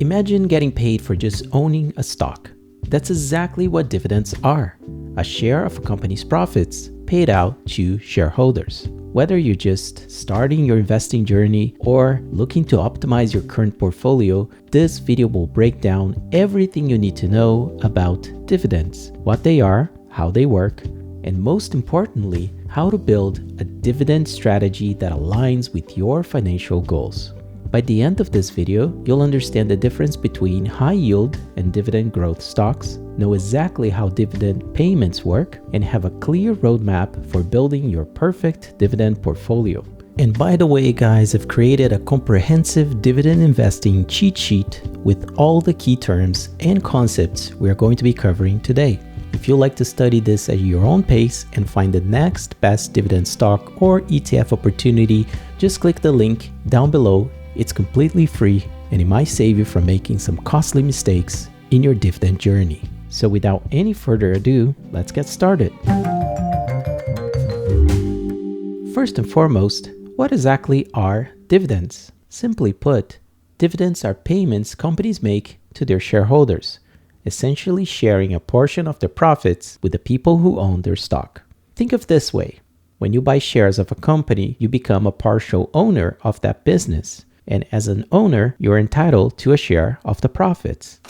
Imagine getting paid for just owning a stock. That's exactly what dividends are. A share of a company's profits paid out to shareholders. Whether you're just starting your investing journey or looking to optimize your current portfolio, this video will break down everything you need to know about dividends, what they are, how they work, and most importantly, how to build a dividend strategy that aligns with your financial goals. By the end of this video, you'll understand the difference between high yield and dividend growth stocks, know exactly how dividend payments work, and have a clear roadmap for building your perfect dividend portfolio. And by the way, guys, I've created a comprehensive dividend investing cheat sheet with all the key terms and concepts we're going to be covering today. If you'd like to study this at your own pace and find the next best dividend stock or ETF opportunity, just click the link down below. It's completely free and it might save you from making some costly mistakes in your dividend journey. So without any further ado, let's get started. First and foremost, what exactly are dividends? Simply put, dividends are payments companies make to their shareholders, essentially sharing a portion of their profits with the people who own their stock. Think of it this way. When you buy shares of a company, you become a partial owner of that business. And as an owner, you're entitled to a share of the profits.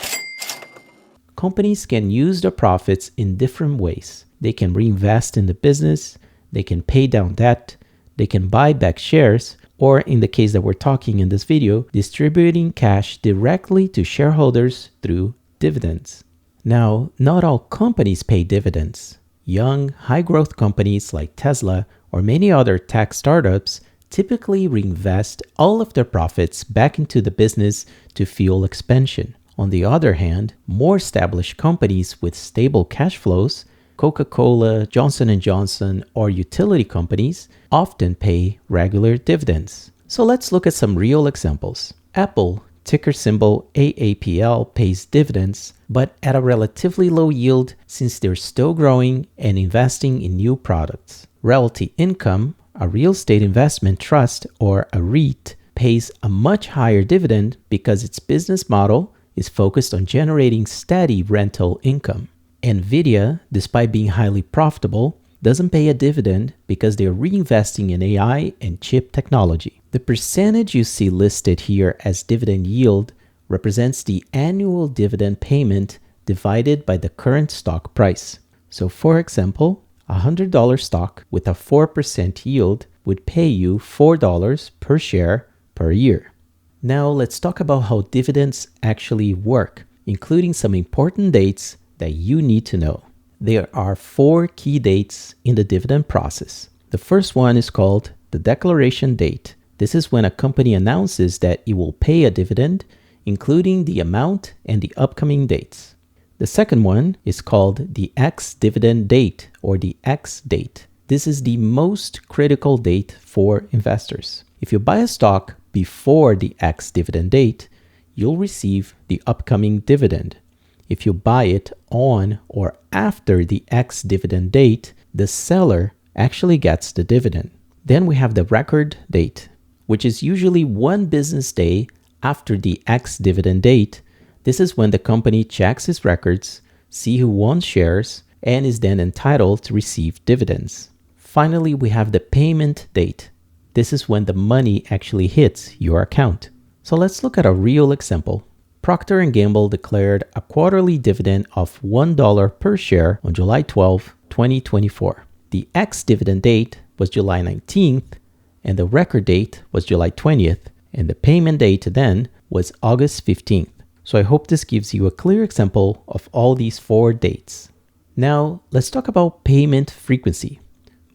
Companies can use the profits in different ways. They can reinvest in the business, they can pay down debt, they can buy back shares, or in the case that we're talking in this video, distributing cash directly to shareholders through dividends. Now, not all companies pay dividends. Young, high-growth companies like Tesla or many other tech startups typically reinvest all of their profits back into the business to fuel expansion. On the other hand, more established companies with stable cash flows, Coca-Cola, Johnson & Johnson, or utility companies, often pay regular dividends. So let's look at some real examples. Apple, ticker symbol AAPL, pays dividends, but at a relatively low yield since they're still growing and investing in new products. Realty Income, a real estate investment trust or a REIT, pays a much higher dividend because its business model is focused on generating steady rental income. Nvidia, despite being highly profitable, doesn't pay a dividend because they're reinvesting in AI and chip technology. The percentage you see listed here as dividend yield represents the annual dividend payment divided by the current stock price. So for example, a $100 stock with a 4% yield would pay you $4 per share per year. Now let's talk about how dividends actually work, including some important dates that you need to know. There are 4 key dates in the dividend process. The first one is called the declaration date. This is when a company announces that it will pay a dividend, including the amount and the upcoming dates. The second one is called the ex-dividend date or the X date. This is the most critical date for investors. If you buy a stock before the ex-dividend date, you'll receive the upcoming dividend. If you buy it on or after the ex-dividend date, the seller actually gets the dividend. Then we have the record date, which is usually 1 business day after the ex-dividend date. This is when the company checks its records, see who owns shares, and is then entitled to receive dividends. Finally, we have the payment date. This is when the money actually hits your account. So let's look at a real example. Procter & Gamble declared a quarterly dividend of $1 per share on July 12, 2024. The ex-dividend date was July 19th, and the record date was July 20th, and the payment date then was August 15th. So I hope this gives you a clear example of all these 4 dates. Now, let's talk about payment frequency.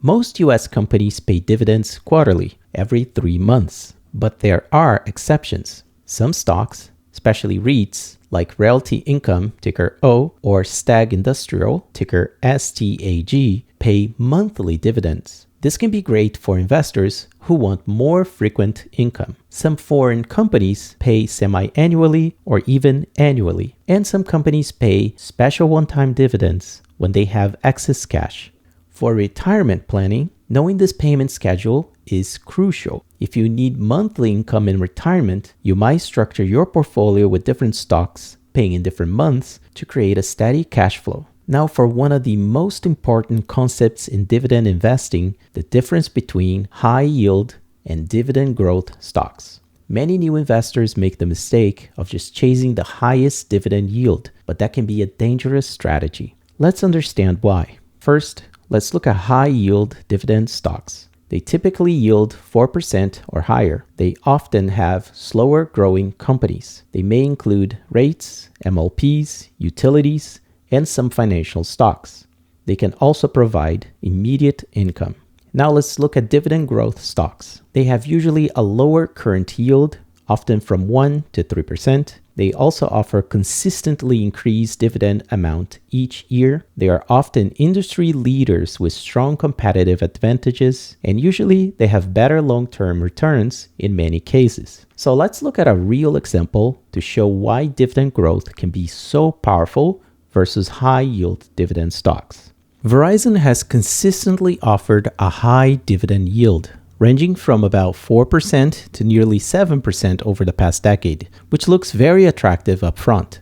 Most US companies pay dividends quarterly, every 3 months. But there are exceptions. Some stocks, especially REITs, like Realty Income, ticker O, or Stag Industrial, ticker STAG, pay monthly dividends. This can be great for investors who want more frequent income. Some foreign companies pay semi-annually or even annually, and some companies pay special one-time dividends when they have excess cash. For retirement planning, knowing this payment schedule is crucial. If you need monthly income in retirement, you might structure your portfolio with different stocks, paying in different months to create a steady cash flow. Now for one of the most important concepts in dividend investing, the difference between high yield and dividend growth stocks. Many new investors make the mistake of just chasing the highest dividend yield, but that can be a dangerous strategy. Let's understand why. First, let's look at high yield dividend stocks. They typically yield 4% or higher. They often have slower growing companies. They may include REITs, MLPs, utilities, and some financial stocks. They can also provide immediate income. Now let's look at dividend growth stocks. They have usually a lower current yield, often from 1 to 3%. They also offer consistently increased dividend amount each year. They are often industry leaders with strong competitive advantages, and usually they have better long-term returns in many cases. So let's look at a real example to show why dividend growth can be so powerful versus high-yield dividend stocks. Verizon has consistently offered a high dividend yield, ranging from about 4% to nearly 7% over the past decade, which looks very attractive up front.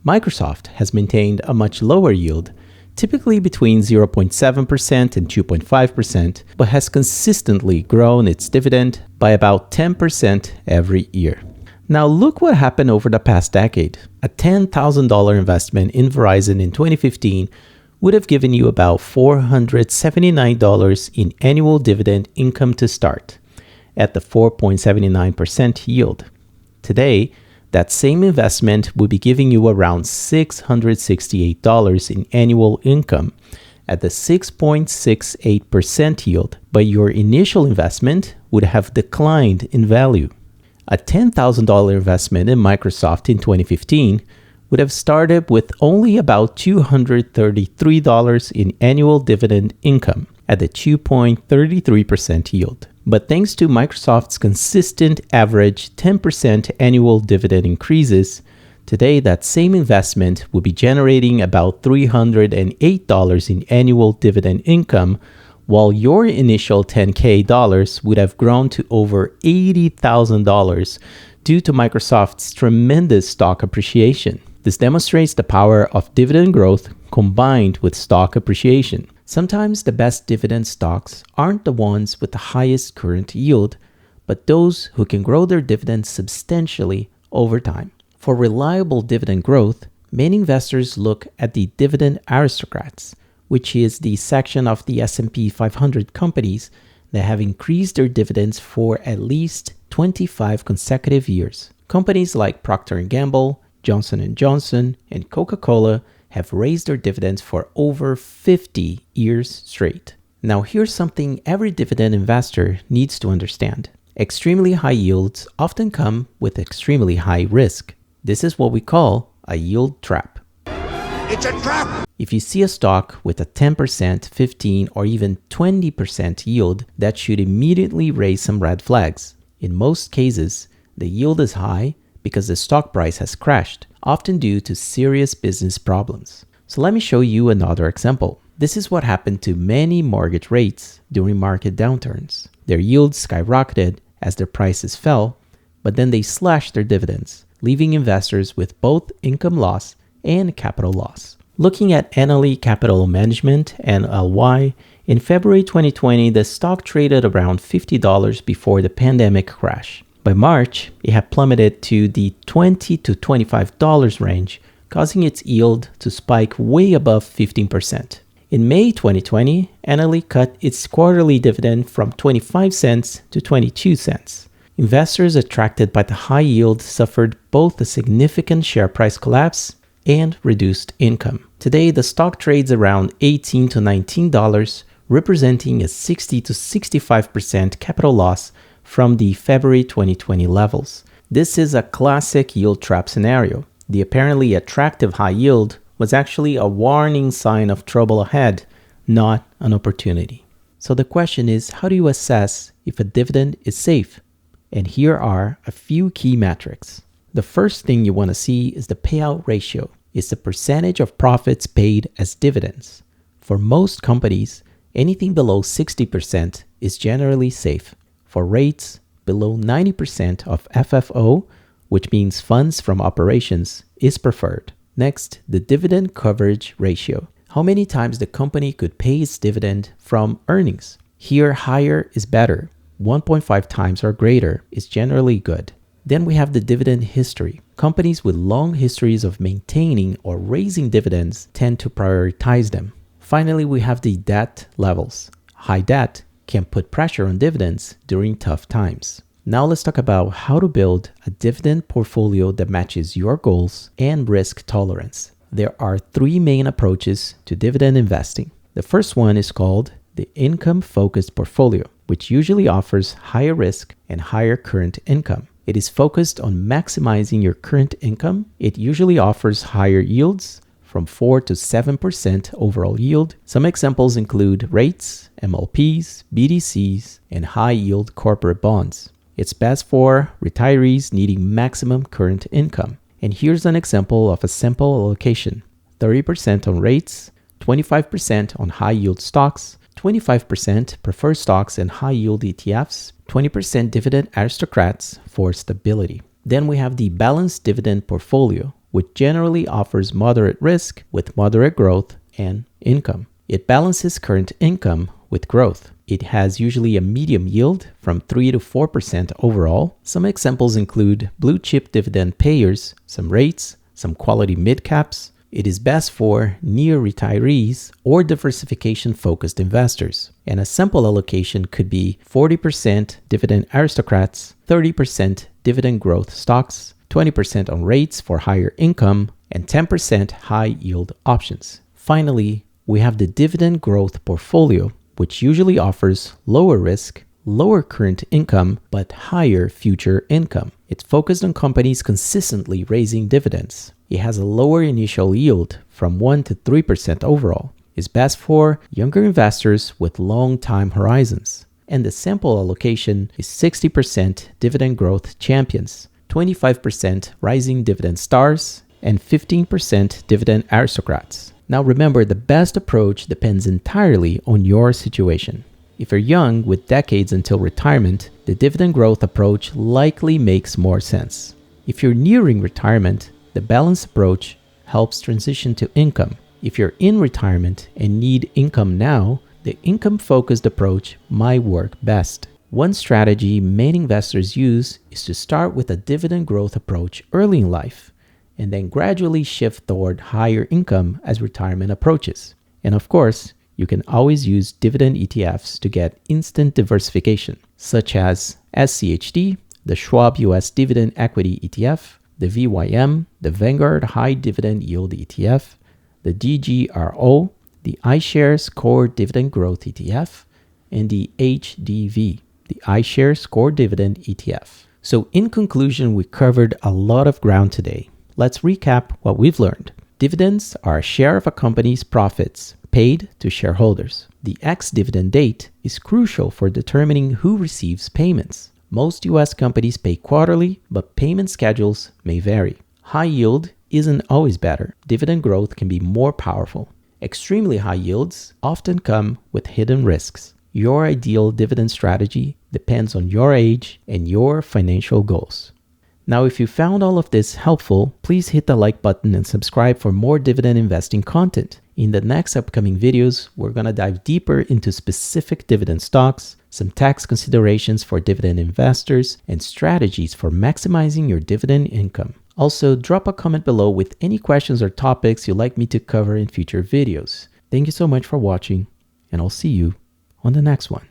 Microsoft has maintained a much lower yield, typically between 0.7% and 2.5%, but has consistently grown its dividend by about 10% every year. Now look what happened over the past decade. A $10,000 investment in Verizon in 2015 would have given you about $479 in annual dividend income to start, at the 4.79% yield. Today, that same investment would be giving you around $668 in annual income at the 6.68% yield, but your initial investment would have declined in value. A $10,000 investment in Microsoft in 2015 would have started with only about $233 in annual dividend income at the 2.33% yield. But thanks to Microsoft's consistent average 10% annual dividend increases, today that same investment would be generating about $308 in annual dividend income, while your initial $10,000 would have grown to over $80,000 due to Microsoft's tremendous stock appreciation. This demonstrates the power of dividend growth combined with stock appreciation. Sometimes the best dividend stocks aren't the ones with the highest current yield, but those who can grow their dividends substantially over time. For reliable dividend growth, many investors look at the dividend aristocrats, which is the section of the S&P 500 companies that have increased their dividends for at least 25 consecutive years. Companies like Procter & Gamble, Johnson & Johnson, and Coca-Cola have raised their dividends for over 50 years straight. Now here's something every dividend investor needs to understand. Extremely high yields often come with extremely high risk. This is what we call a yield trap. It's a trap! If you see a stock with a 10%, 15, or even 20% yield, that should immediately raise some red flags. In most cases, the yield is high because the stock price has crashed, often due to serious business problems. So let me show you another example. This is what happened to many mortgage rates during market downturns. Their yields skyrocketed as their prices fell, but then they slashed their dividends, leaving investors with both income loss and capital loss. Looking at NLE Capital Management, NLY, in February 2020, the stock traded around $50 before the pandemic crash. By March, it had plummeted to the $20 to $25 range, causing its yield to spike way above 15%. In May 2020, NLE cut its quarterly dividend from 25 cents to 22 cents. Investors attracted by the high yield suffered both a significant share price collapse and reduced income. Today, the stock trades around $18 to $19, representing a 60 to 65% capital loss from the February 2020 levels. This is a classic yield trap scenario. The apparently attractive high yield was actually a warning sign of trouble ahead, not an opportunity. So the question is, how do you assess if a dividend is safe? And here are a few key metrics. The first thing you want to see is the payout ratio. It's the percentage of profits paid as dividends. For most companies, anything below 60% is generally safe. For rates below 90% of FFO, which means funds from operations, is preferred. Next, the dividend coverage ratio. How many times the company could pay its dividend from earnings? Here, higher is better. 1.5 times or greater is generally good. Then we have the dividend history. Companies with long histories of maintaining or raising dividends tend to prioritize them. Finally, we have the debt levels. High debt can put pressure on dividends during tough times. Now let's talk about how to build a dividend portfolio that matches your goals and risk tolerance. There are 3 main approaches to dividend investing. The first one is called the income-focused portfolio, which usually offers higher risk and higher current income. It is focused on maximizing your current income. It usually offers higher yields, from 4 to 7% overall yield. Some examples include rates, MLPs, BDCs, and high-yield corporate bonds. It's best for retirees needing maximum current income. And here's an example of a simple allocation: 30% on rates, 25% on high-yield stocks, 25% preferred stocks and high-yield ETFs, 20% dividend aristocrats for stability. Then we have the balanced dividend portfolio, which generally offers moderate risk with moderate growth and income. It balances current income with growth. It has usually a medium yield from 3 to 4% overall. Some examples include blue chip dividend payers, some rates, some quality mid-caps. It is best for near retirees or diversification-focused investors. And a simple allocation could be 40% dividend aristocrats, 30% dividend growth stocks, 20% on rates for higher income, and 10% high yield options. Finally, we have the dividend growth portfolio, which usually offers lower risk, lower current income, but higher future income. It's focused on companies consistently raising dividends. It has a lower initial yield from 1 to 3% overall. It's best for younger investors with long time horizons. And the sample allocation is 60% dividend growth champions, 25% rising dividend stars, and 15% dividend aristocrats. Now remember, the best approach depends entirely on your situation. If you're young with decades until retirement, the dividend growth approach likely makes more sense. If you're nearing retirement, the balanced approach helps transition to income. If you're in retirement and need income now, the income-focused approach might work best. One strategy many investors use is to start with a dividend growth approach early in life and then gradually shift toward higher income as retirement approaches. And of course, you can always use dividend ETFs to get instant diversification, such as SCHD, the Schwab US Dividend Equity ETF, the VYM, the Vanguard High Dividend Yield ETF, the GGRO, the iShares Core Dividend Growth ETF, and the HDV, the iShares Core Dividend ETF. So in conclusion, we covered a lot of ground today. Let's recap what we've learned. Dividends are a share of a company's profits paid to shareholders. The ex-dividend date is crucial for determining who receives payments. Most US companies pay quarterly, but payment schedules may vary. High yield isn't always better. Dividend growth can be more powerful. Extremely high yields often come with hidden risks. Your ideal dividend strategy depends on your age and your financial goals. Now, if you found all of this helpful, please hit the like button and subscribe for more dividend investing content. In the next upcoming videos, we're going to dive deeper into specific dividend stocks, some tax considerations for dividend investors, and strategies for maximizing your dividend income. Also, drop a comment below with any questions or topics you'd like me to cover in future videos. Thank you so much for watching, and I'll see you on the next one.